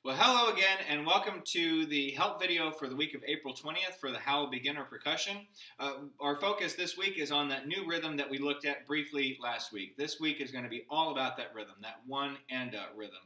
Well, hello again, and welcome to the help video for the week of April 20th for the Howell Beginner Percussion. Our focus this week is on that new rhythm that we looked at briefly last week. This week is going to be all about that rhythm, that one and rhythm.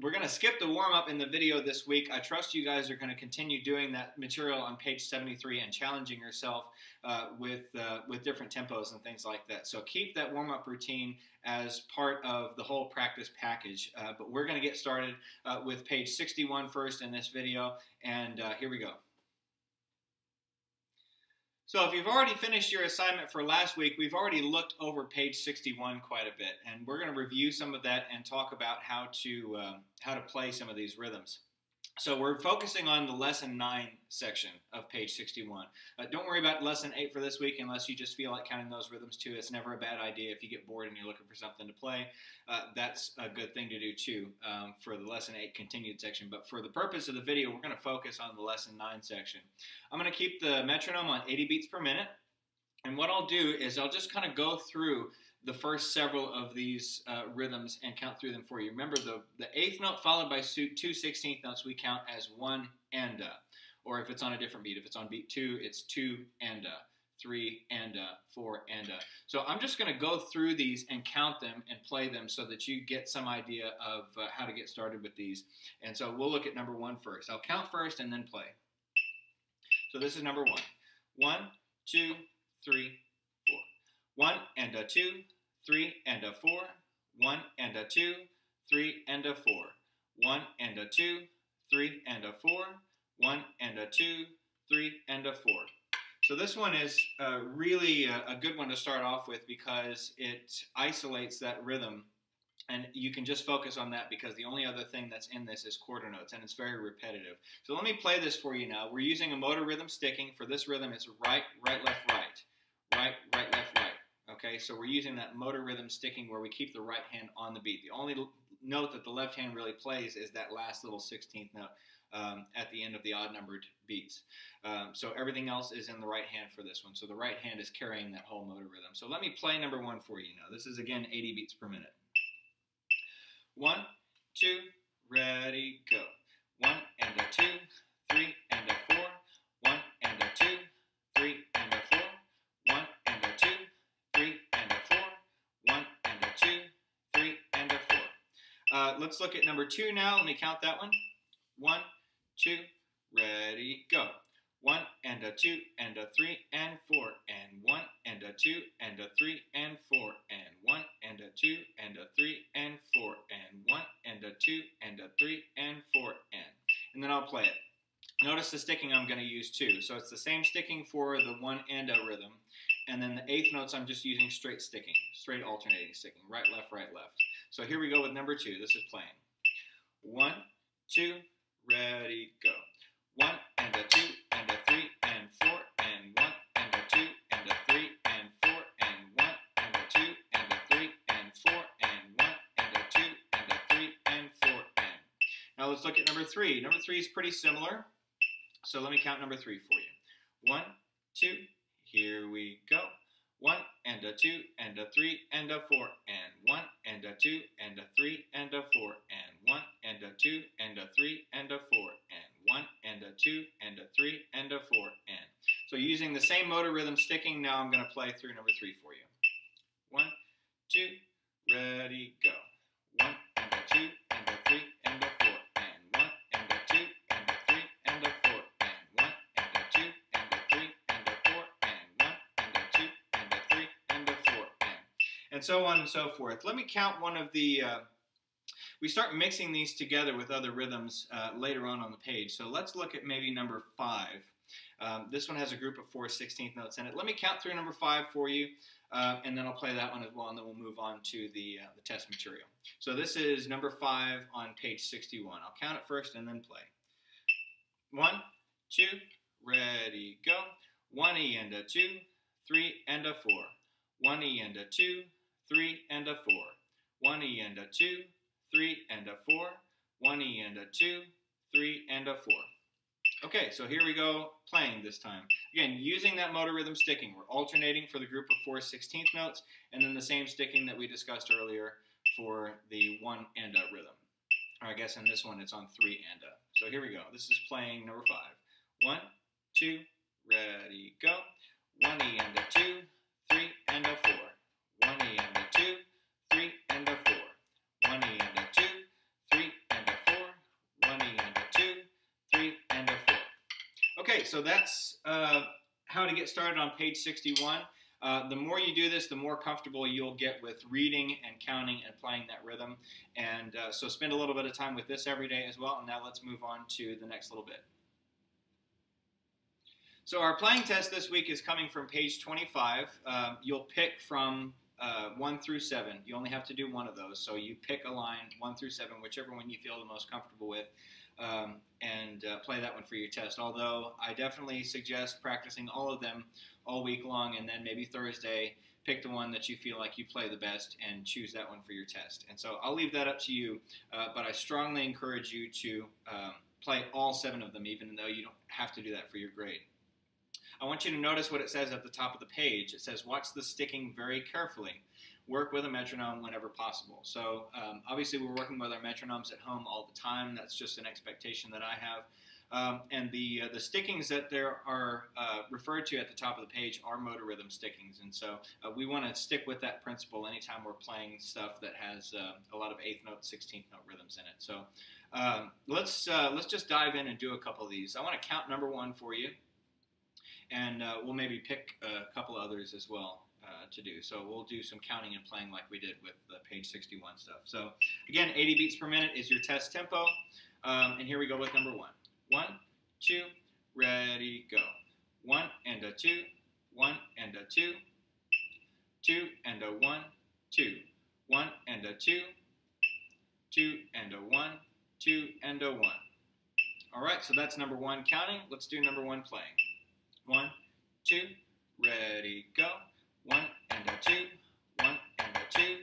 We're going to skip the warm-up in the video this week. I trust you guys are going to continue doing that material on page 73 and challenging yourself with different tempos and things like that. So keep that warm-up routine as part of the whole practice package. But we're going to get started with page 61 first in this video, and here we go. So if you've already finished your assignment for last week, we've already looked over page 61 quite a bit, and we're going to review some of that and talk about how to play some of these rhythms. So we're focusing on the lesson 9 section of page 61. Don't worry about lesson 8 for this week unless you just feel like counting those rhythms too. It's never a bad idea if you get bored and you're looking for something to play. That's a good thing to do too for the lesson 8 continued section. But for the purpose of the video, we're going to focus on the lesson 9 section. I'm going to keep the metronome on 80 beats per minute. And what I'll do is I'll just kind of go through the first several of these rhythms and count through them for you. Remember, the 8th note followed by 2 16th notes we count as 1 and or if it's on a different beat. If it's on beat 2, it's 2 and 3 and 4 and So I'm just going to go through these and count them and play them so that you get some idea of how to get started with these. And so we'll look at number 1 first. I'll count first and then play. So this is number 1. 1, 2, 3, 4. 1 and 2, 3 and 4, 1 and 2, 3 and 4, 1 and 2, 3 and 4, 1 and 2, 3 and 4. So this one is really a good one to start off with because it isolates that rhythm, and you can just focus on that because the only other thing that's in this is quarter notes, and it's very repetitive. So let me play this for you now. We're using a motor rhythm sticking. For this rhythm, it's right, right, left, right, right, right, left, right. Okay, so we're using that motor rhythm sticking where we keep the right hand on the beat. The only note that the left hand really plays is that last little 16th note at the end of the odd-numbered beats. So everything else is in the right hand for this one. So the right hand is carrying that whole motor rhythm. So let me play number 1 for you now. This is, again, 80 beats per minute. 1, 2, ready, go. 1 and 2, 3 and 4, 1 and 2, 3 and 4, 1 and 2, 3 and 4, 1 and 2, 3 and 4. Let's look at number 2 now. Let me count that one. 1, 2, ready, go. 1 and 2 and 3 and 4 and 1 and 2 and 3 and 4 and 1 and 2 and 3 and 4 and 1 and 2 and 3 and 4 and then I'll play it. Notice the sticking I'm going to use too. So it's the same sticking for the 1 and rhythm, and then the 8th notes I'm just using straight sticking, straight alternating sticking, right, left, right, left. So here we go with number 2. This is playing. 1, 2, ready, go. 1 and 2 and 3 and 4 and 1 and 2 and 3 and 4 and 1 and 2 and 3 and 4 and 1 and 2 and 3 and 4 and. Now let's look at number 3. Number 3 is pretty similar. So let me count number 3 for you. 1, 2, here we go. 1 and 2 and 3 and 4 and 1 and 2 and 3 and 4 and 1 and 2 and 3 and 4 and 1 and 2 and 3 and 4 and. So using the same motor rhythm sticking, now I'm going to play through number 3 for you. 1, 2, ready, go. 1 and 2 and 3 and 4 and 1 and 2 and 3 and 4 and 1 and 2 and 3 and 4 and 1 and 2 and 3 and 4 and so on and so forth. Let me count one of the we start mixing these together with other rhythms later on the page. So let's look at maybe number 5. This one has a group of 4 16th notes in it. Let me count through number 5 for you, and then I'll play that one as well, and then we'll move on to the test material. So this is number 5 on page 61. I'll count it first and then play. 1, 2, ready, go. 1 and 2, 3 and 4. 1 and 2, 3 and 4. 1 and 2, 3 and 4, 1 and 2, 3 and 4. Okay, so here we go playing this time. Again, using that motor rhythm sticking. We're alternating for the group of 4 16th notes, and then the same sticking that we discussed earlier for the 1 and rhythm. Or I guess in this one it's on 3 and a. So here we go. This is playing number 5. 1, 2, ready, go. 1 E and a 2, 3 and a 4. 1 E and a 2, 3 and a 4. 1 E and a 2, 3 and a 4. 1 E and a 2, 3 and a 4. Okay, so that's how to get started on page 61. The more you do this, the more comfortable you'll get with reading and counting and playing that rhythm. And so spend a little bit of time with this every day as well. And now let's move on to the next little bit. So our playing test this week is coming from page 25. You'll pick from 1 through 7. You only have to do one of those. So you pick a line 1 through 7, whichever one you feel the most comfortable with, and play that one for your test. Although I definitely suggest practicing all of them all week long, and then maybe Thursday pick the one that you feel like you play the best and choose that one for your test. And so I'll leave that up to you, but I strongly encourage you to play all 7 of them, even though you don't have to do that for your grade. I want you to notice what it says at the top of the page. It says, watch the sticking very carefully. Work with a metronome whenever possible. So obviously we're working with our metronomes at home all the time. That's just an expectation that I have. And the stickings that there are referred to at the top of the page are motor rhythm stickings. And so we want to stick with that principle anytime we're playing stuff that has a lot of 8th note, 16th note rhythms in it. So let's just dive in and do a couple of these. I want to count number 1 for you. And we'll maybe pick a couple others as well to do. So we'll do some counting and playing like we did with the page 61 stuff. So again, 80 beats per minute is your test tempo. And here we go with number 1. 1, 2, ready, go. 1 and a 2, 1 and a 2, 2 and a 1, 2, 1 and a 2, 2 and a 1, 2 and a 1. All right, so that's number 1 counting. Let's do number 1 playing. 1, 2, ready, go. 1 and a 2, 1 and a 2,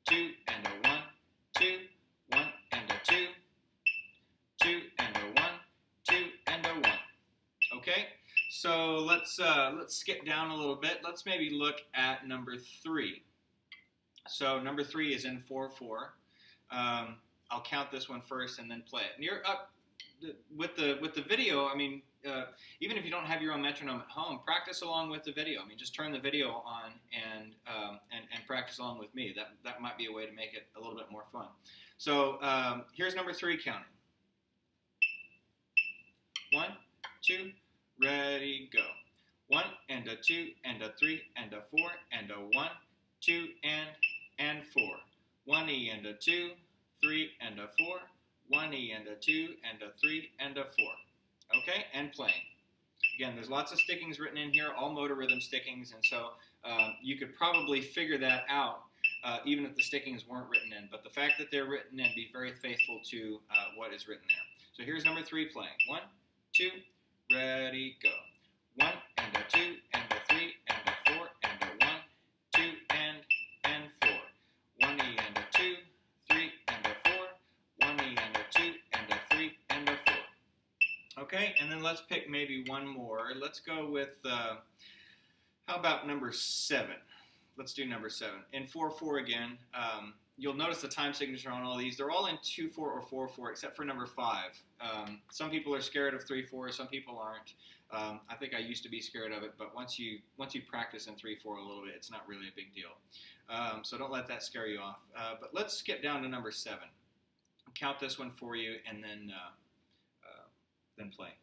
2 and a 1, 2, 1 and a 2, 2 and a 1, 2 and a 1. Okay, so let's skip down a little bit. Let's maybe look at number 3. So number 3 is in 4/4. I'll count this one first and then play it. And you're up with the video. I mean, even if you don't have your own metronome at home, practice along with the video. I mean, just turn the video on and practice along with me. That might be a way to make it a little bit more fun. So here's number 3 counting. 1, 2, ready, go. 1 and a 2 and a 3 and a 4 and a 1, 2 and 4. 1 E and a 2, 3 and a 4. 1 E and a 2 and a 3 and a 4. Okay, and playing. Again, there's lots of stickings written in here, all motor rhythm stickings, and so you could probably figure that out even if the stickings weren't written in. But the fact that they're written in, be very faithful to what is written there. So here's number 3 playing. 1, 2, ready, go. 1 and a 2 and a 3 and a 4 and a 1, 2 and 4. 1 E and a 2, 3 and a 4. 1 E and a 2 and a 3 and a 4. Okay, and then let's pick maybe one more. Let's go with, how about number 7? Let's do number 7. In 4/4 again, you'll notice the time signature on all these. They're all in 2/4 or 4/4 except for number 5. Some people are scared of 3/4, some people aren't. I think I used to be scared of it, but once you practice in 3/4 a little bit, it's not really a big deal. So don't let that scare you off. But let's skip down to number 7. Count this one for you, and then play.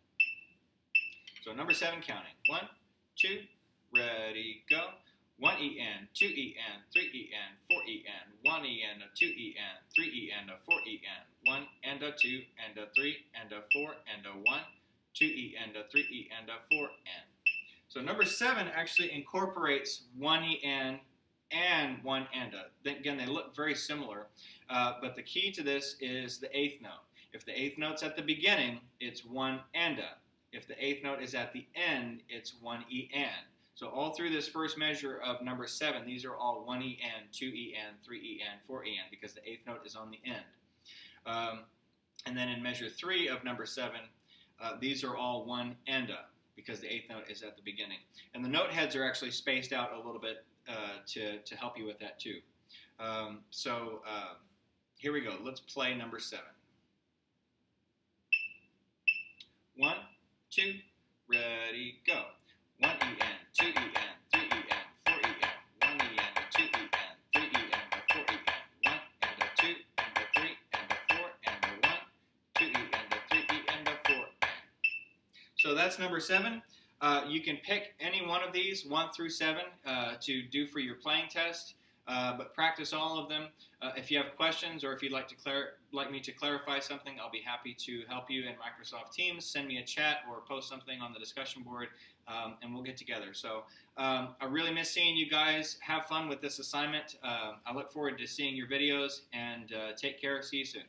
So number 7 counting. 1, 2, ready, go. 1 E N, 2 E N, 3 E N, 4 E N, 1 E N, a 2 E N, 3 E N, a 4 E N, 1 and a 2 and a 3 and a 4 and a 1, 2 E and a 3 E and a 4 N. So number 7 actually incorporates 1 E N and 1 and a. Again, they look very similar, but the key to this is the 8th note. If the 8th note's at the beginning, it's 1 and a. If the 8th note is at the end, it's 1 E N. So all through this first measure of number 7, these are all 1 E N, 2 E N, 3 E N, 4 E N, because the 8th note is on the end. And then in measure 3 of number 7, these are all 1 and a, because the 8th note is at the beginning. And the note heads are actually spaced out a little bit to help you with that too. Here we go. Let's play number 7. 1, 2, ready, go. 1 EN, 2 EN, 3 EN, 4 EN, 1 EN, 2 EN, 3 EN, 4 EN, 1 and a 2 and a 3 and a 4 and a 1, 2 EN, a 3 EN, a 4 EN. So that's number 7. You can pick any one of these, 1 through 7, to do for your playing test, but practice all of them. If you have questions or if you'd like me to clarify something, I'll be happy to help you in Microsoft Teams. Send me a chat or post something on the discussion board, and we'll get together. So I really miss seeing you guys. Have fun with this assignment. I look forward to seeing your videos, and take care. See you soon.